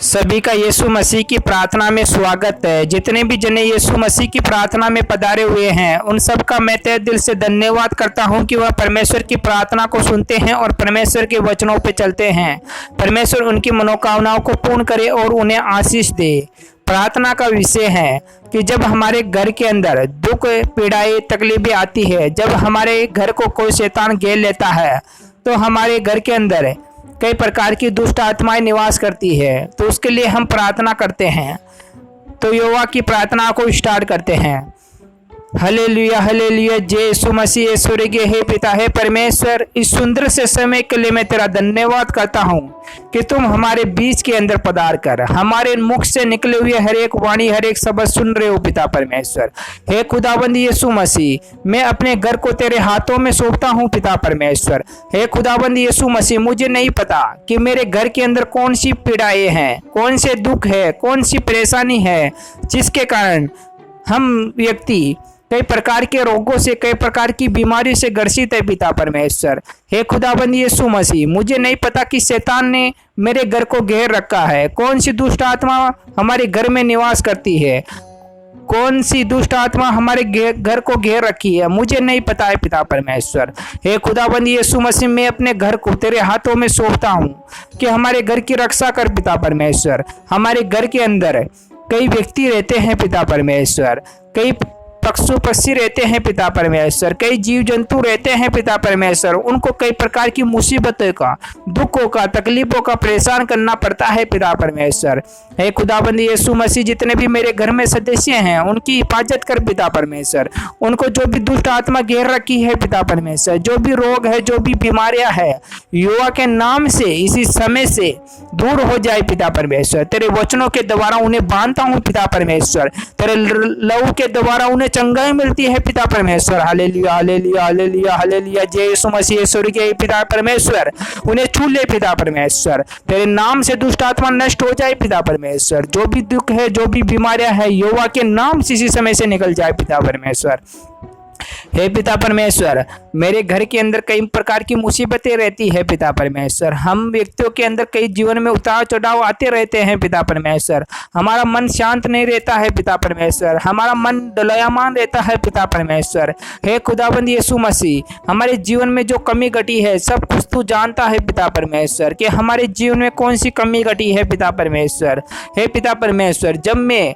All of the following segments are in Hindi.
सभी का यीशु मसीह की प्रार्थना में स्वागत है। जितने भी जने यीशु मसीह की प्रार्थना में पधारे हुए हैं उन सब का मैं तहे दिल से धन्यवाद करता हूं कि वह परमेश्वर की प्रार्थना को सुनते हैं और परमेश्वर के वचनों पे चलते हैं। परमेश्वर उनकी मनोकामनाओं को पूर्ण करे और उन्हें आशीष दे। प्रार्थना का विषय है कि जब हमारे घर के अंदर दुख, पीड़ाएं, तकलीफें आती है, जब हमारे घर को कोई शैतान घेर लेता है तो हमारे घर के अंदर कई प्रकार की दुष्ट आत्माएं निवास करती है, तो उसके लिए हम प्रार्थना करते हैं। तो यहोवा की प्रार्थना को स्टार्ट करते हैं। हालेलुया हालेलुया, जय यीशु मसीह। स्वर्गीय हे पिता, हे परमेश्वर, इस सुंदर से समय के लिए मैं तेरा धन्यवाद करता हूँ कि तुम हमारे बीच के अंदर पधार कर हमारे मुख से निकले हुए हर एक वाणी, हर एक शब्द सुन रहे हो पिता परमेश्वर। हे खुदाबंद यीशु मसीह, मैं अपने घर को तेरे हाथों में सौंपता हूँ पिता परमेश्वर। हे खुदाबंद यीशु मसीह, मुझे नहीं पता कि मेरे घर के अंदर कौन सी पीड़ाएं हैं, कौन से दुख है, कौन सी परेशानी है, जिसके कारण हम व्यक्ति कई प्रकार के रोगों से, कई प्रकार की बीमारी से ग्रसित है पिता परमेश्वर। हे खुदाबंद यीशु मसीह, मुझे नहीं पता कि शैतान ने मेरे घर को घेर रखा है, कौन सी दुष्ट आत्मा हमारे घर में निवास करती है, कौन सी दुष्ट आत्मा हमारे घर को घेर रखी है, मुझे नहीं पता है पिता परमेश्वर। हे खुदाबंद यीशु मसीह, मैं अपने घर को तेरे हाथों में सौंपता हूँ कि हमारे घर की रक्षा कर पिता परमेश्वर। हमारे घर के अंदर कई व्यक्ति रहते हैं पिता परमेश्वर, कई पशु पक्षी रहते हैं पिता परमेश्वर, कई जीव जंतु रहते हैं पिता परमेश्वर। उनको कई प्रकार की मुसीबतों का, दुखों का, तकलीफों का परेशान करना पड़ता है पिता परमेश्वर। हे खुदाबंद यीशु मसीह, जितने भी मेरे घर में सदस्य हैं उनकी हिफाजत कर पिता परमेश्वर। उनको जो भी दुष्ट आत्मा घेर रखी है पिता परमेश्वर, जो भी रोग है, जो भी बीमारियां है, युवा के नाम से इसी समय से दूर हो जाए पिता परमेश्वर। तेरे वचनों के द्वारा उन्हें बांधता हूँ पिता परमेश्वर। तेरे लहू के द्वारा उन्हें चंगाई मिलती है पिता परमेश्वर। हालेलुया हालेलुया हालेलुया हालेलुया, जय यीशु मसीह। स्वर्गीय पिता परमेश्वर, उन्हें छू ले पिता परमेश्वर। तेरे नाम से दुष्ट आत्मा नष्ट हो जाए पिता परमेश्वर। जो भी दुख है, जो भी बीमारियां है, यहोवा के नाम से इसी समय से निकल जाए पिता परमेश्वर। हे पिता परमेश्वर, मेरे घर के अंदर कई प्रकार की मुसीबतें रहती है पिता परमेश्वर। हम व्यक्तियों के अंदर कई जीवन में उतार चढ़ाव आते रहते हैं पिता परमेश्वर। हमारा मन शांत नहीं रहता है पिता परमेश्वर, हमारा मन डोलायमान रहता है पिता परमेश्वर। हे खुदाबंद यीशु मसीह, हमारे जीवन में जो कमी घटी है सब कुछ तू जानता है पिता परमेश्वर कि हमारे जीवन में कौन सी कमी घटी है पिता परमेश्वर। हे पिता परमेश्वर, जब मैं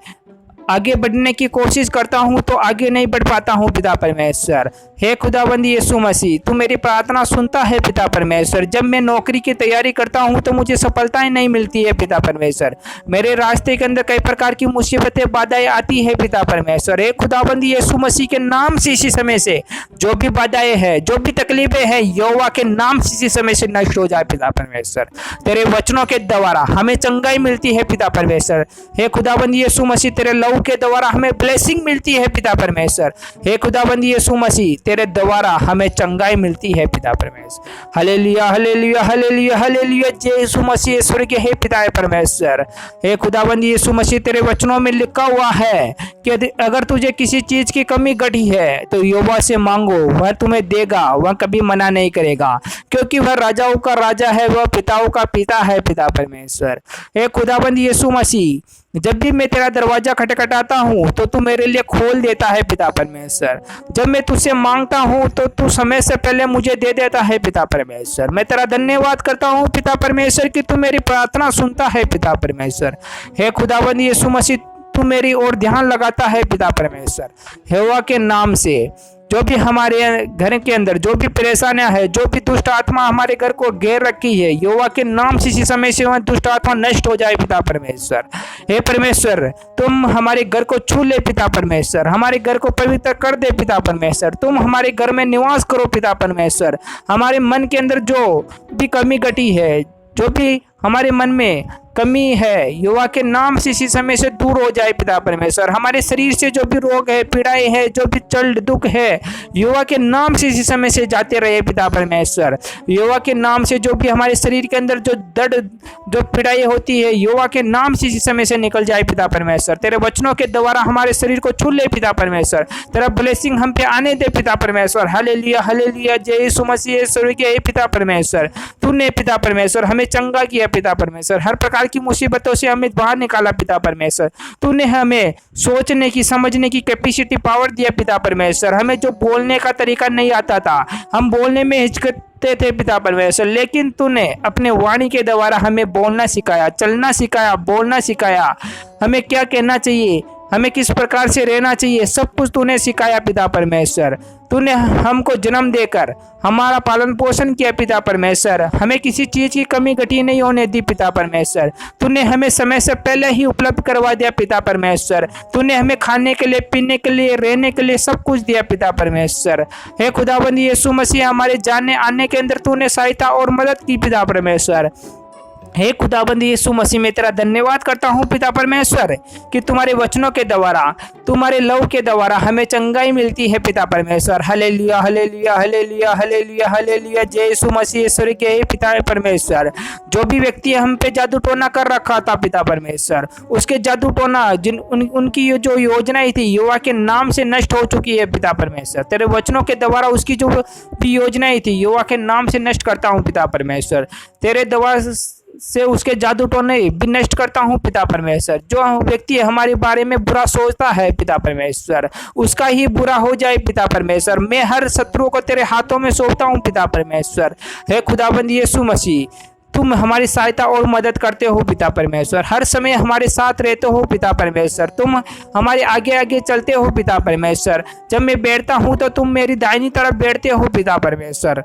आगे बढ़ने की कोशिश करता हूं तो आगे नहीं बढ़ पाता हूं पिता परमेश्वर। हे खुदाबंद यीशु मसीह, तू मेरी प्रार्थना सुनता है पिता परमेश्वर। जब मैं नौकरी की तैयारी करता हूं तो मुझे सफलताएं नहीं मिलती है पिता परमेश्वर। मेरे रास्ते के अंदर कई प्रकार की मुसीबतें, बाधाएं आती है पिता परमेश्वर। हे खुदाबंद यीशु मसीह के नाम से इसी समय से जो भी बाधाएं हैं, जो भी तकलीफें हैं, यहोवा के नाम से इसी समय से नष्ट हो जाए पिता परमेश्वर। तेरे वचनों के द्वारा हमें चंगाई मिलती है पिता परमेश्वर। हे खुदाबंद यीशु मसीह, तेरे लहू के द्वारा हमें ब्लेसिंग मिलती है पिता परमेश्वर। हे खुदाबंद यीशु मसीह, तेरे द्वारा हमें चंगाई मिलती है पिता परमेश्वर। हालेलुया हालेलुया हालेलुया हालेलुया, जय यीशु मसीह। स्वर्गीय हे पिता परमेश्वर, हे खुदाबंद यीशु मसीह, तेरे वचनों में लिखा हुआ है कि अगर तुझे किसी चीज की कमी घटी है तो यहोवा से मांगो, वह तुम्हें देगा, वह कभी मना नहीं करेगा, क्योंकि वह राजाओं का राजा है, वह पिताओं का पिता है पिता परमेश्वर। हे खुदाबंद यीशु मसीह, जब भी मैं तेरा दरवाजा खटखटाता हूँ तो तू मेरे लिए खोल देता है पिता परमेश्वर। जब मैं तुझसे मांगता हूँ तो तू समय से पहले मुझे दे देता है पिता परमेश्वर। मैं तेरा धन्यवाद करता हूँ पिता परमेश्वर कि तू मेरी प्रार्थना सुनता है पिता परमेश्वर। हे खुदाबंद यीशु मसीह, तू मेरी ओर ध्यान लगाता है पिता परमेश्वर। यहोवा के नाम से जो भी हमारे घर के अंदर जो भी परेशानियां है, जो भी दुष्ट आत्मा हमारे घर को घेर रखी है, यहोवा के नाम से इसी समय से वह दुष्ट आत्मा नष्ट हो जाए पिता परमेश्वर। हे परमेश्वर, तुम हमारे घर को छू ले पिता परमेश्वर, हमारे घर को पवित्र कर दे पिता परमेश्वर। तुम हमारे घर में निवास करो पिता परमेश्वर। हमारे मन के अंदर जो भी कमी घटी है, जो भी हमारे मन में कमी है, यहोवा के नाम से इसी समय से दूर हो जाए पिता परमेश्वर। हमारे शरीर से जो भी रोग है, पीड़ाएं है, जो भी चल दुख है, यहोवा के नाम से इसी समय से जाते रहे पिता परमेश्वर। यहोवा के नाम से जो भी हमारे शरीर के अंदर जो दर्द, जो पीड़ाएं होती है, यहोवा के नाम से इसी समय से निकल जाए पिता परमेश्वर। तेरे वचनों के द्वारा हमारे शरीर को छू ले पिता परमेश्वर। तेरा ब्लेसिंग हम पे आने दे पिता परमेश्वर। हालेलुया हालेलुया, जय यीशु मसीह। स्वर्गीय पिता परमेश्वर, तूने पिता परमेश्वर हमें चंगा किया पिता परमेश्वर। हर प्रकार प्रकार की मुसीबतों से हमें बाहर निकाला पिता परमेश्वर। तूने हमें सोचने की, समझने की कैपेसिटी, पावर दिया पिता परमेश्वर। हमें जो बोलने का तरीका नहीं आता था, हम बोलने में हिचकते थे पिता परमेश्वर, लेकिन तूने अपने वाणी के द्वारा हमें बोलना सिखाया, चलना सिखाया, बोलना सिखाया, हमें क्या कहना चाहिए, हमें किस प्रकार से रहना चाहिए, सब कुछ तूने सिखाया पिता परमेश्वर। तूने हमको जन्म देकर हमारा पालन पोषण किया पिता परमेश्वर। हमें किसी चीज की कमी घटी नहीं होने दी पिता परमेश्वर। तूने हमें समय से पहले ही उपलब्ध करवा दिया पिता परमेश्वर। तूने हमें खाने के लिए, पीने के लिए, रहने के लिए सब कुछ दिया पिता परमेश्वर। हे खुदाबंद यीशु मसीह, हमारे जाने आने के अंदर तूने सहायता और मदद की पिता परमेश्वर। हे खुदाबंद यीशु मसीह, मैं तेरा धन्यवाद करता हूँ पिता परमेश्वर कि तुम्हारे वचनों के द्वारा, तुम्हारे लव के द्वारा हमें चंगाई मिलती है पिता परमेश्वर। Hallelujah, hallelujah, hallelujah, hallelujah, hallelujah. जय यीशु मसीह ईश्वर के हे पिता परमेश्वर। जो भी व्यक्ति हम पे जादू टोना कर रखा था पिता परमेश्वर, उसके जादू टोना उनकी जो योजनाएं थी युवा के नाम से नष्ट हो चुकी है पिता परमेश्वर। तेरे वचनों के द्वारा उसकी जो भी योजनाएं थी युवा के नाम से नष्ट करता हूँ पिता परमेश्वर। तेरे द्वारा से उसके जादू टोने भी नष्ट करता हूँ पिता परमेश्वर। जो व्यक्ति हमारे बारे में बुरा सोचता है पिता परमेश्वर, उसका ही बुरा हो जाए पिता परमेश्वर। मैं हर शत्रु को तेरे हाथों में सौंपता हूँ पिता परमेश्वर। हे खुदाबंद यीशु मसीह, तुम हमारी सहायता और मदद करते हो पिता परमेश्वर। हर समय हमारे साथ रहते हो पिता परमेश्वर। तुम हमारे आगे आगे चलते हो पिता परमेश्वर। जब मैं बैठता हूँ तो तुम मेरी दाहिनी तरफ बैठते हो पिता परमेश्वर।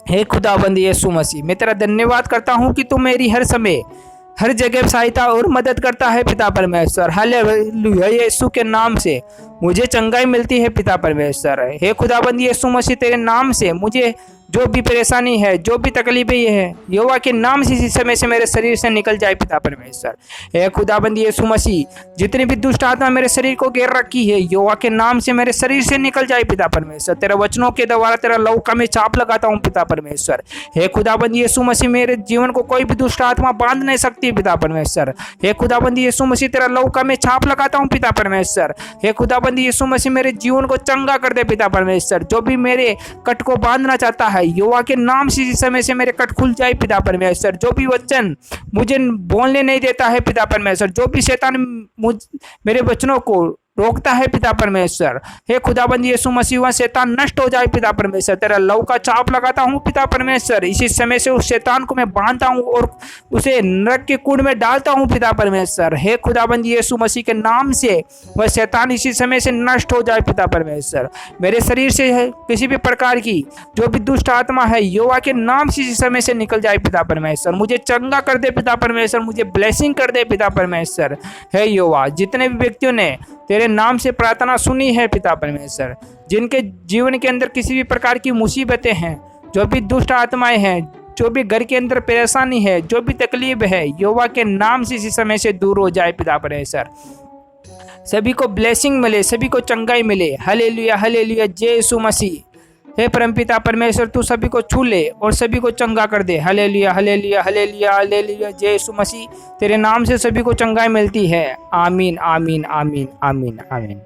हे खुदाबंद यीशु मसीह, मैं तेरा धन्यवाद करता हूँ कि तू मेरी हर समय, हर जगह सहायता और मदद करता है पिता परमेश्वर। हालेलुया, यीशु के नाम से मुझे चंगाई मिलती है पिता परमेश्वर। हे खुदाबंद यीशु मसीह, तेरे नाम से मुझे जो भी परेशानी है, जो भी तकलीफें है, यहोवा के नाम से इसी समय से मेरे शरीर से निकल जाए पिता परमेश्वर। हे खुदाबंद यीशु मसीह, जितनी भी दुष्ट आत्मा मेरे शरीर को घेर रखी है, यहोवा के नाम से मेरे शरीर से निकल जाए पिता परमेश्वर। तेरे वचनों के द्वारा तेरा लहू का मैं चाप लगाता हूँ पिता परमेश्वर। हे खुदाबंद यीशु मसीह, मेरे जीवन को कोई भी दुष्ट आत्मा बांध नहीं सकती पिता परमेश्वर। हे खुदाबंद यीशु मसीह, तेरा लहू का मैं छाप लगाता हूँ पिता परमेश्वर। हे खुदाबंद यीशु मसीह, मेरे जीवन को चंगा कर दे पिता परमेश्वर। जो भी मेरे कट को बांधना चाहता है, यहोवा के नाम से इस समय से मेरे कट खुल जाए पिता परमेश्वर। जो भी वचन मुझे बोलने नहीं देता है पिता परमेश्वर, जो भी शैतान मेरे वचनों को रोकता है पिता परमेश्वर, हे खुदाबंद यीशु मसीह, वह शैतान नष्ट हो जाए पिता परमेश्वर। तेरा लहू का चाप लगाता हूँ पिता परमेश्वर। इसी समय से उस शैतान को मैं बांधता हूँ और उसे नरक के कुंड में डालता हूँ पिता परमेश्वर। हे खुदाबंद यीशु मसीह के नाम से वह शैतान इसी समय से नष्ट हो जाए पिता परमेश्वर। मेरे शरीर से किसी भी प्रकार की जो भी दुष्ट आत्मा है, यहोवा के नाम से इसी समय से निकल जाए पिता परमेश्वर। मुझे चंगा कर दे पिता परमेश्वर, मुझे ब्लेसिंग कर दे पिता परमेश्वर। हे यहोवा, जितने भी व्यक्तियों ने तेरे नाम से प्रार्थना सुनी है पिता परमेश्वर, जिनके जीवन के अंदर किसी भी प्रकार की मुसीबतें हैं, जो भी दुष्ट आत्माएं हैं, जो भी घर के अंदर परेशानी है, जो भी तकलीफ है, यहोवा के नाम से इसी समय से दूर हो जाए पिता परमेश्वर। सभी को ब्लेसिंग मिले, सभी को चंगाई मिले। हालेलुया, हालेलुया, जय यीशु मसीह। हे परमपिता परमेश्वर, तू सभी को छू ले और सभी को चंगा कर दे। हालेलुया, हालेलुया, हालेलुया, हालेलुया, जय यीशु मसीह। तेरे नाम से सभी को चंगाई मिलती है। आमीन, आमीन, आमीन, आमीन, आमीन।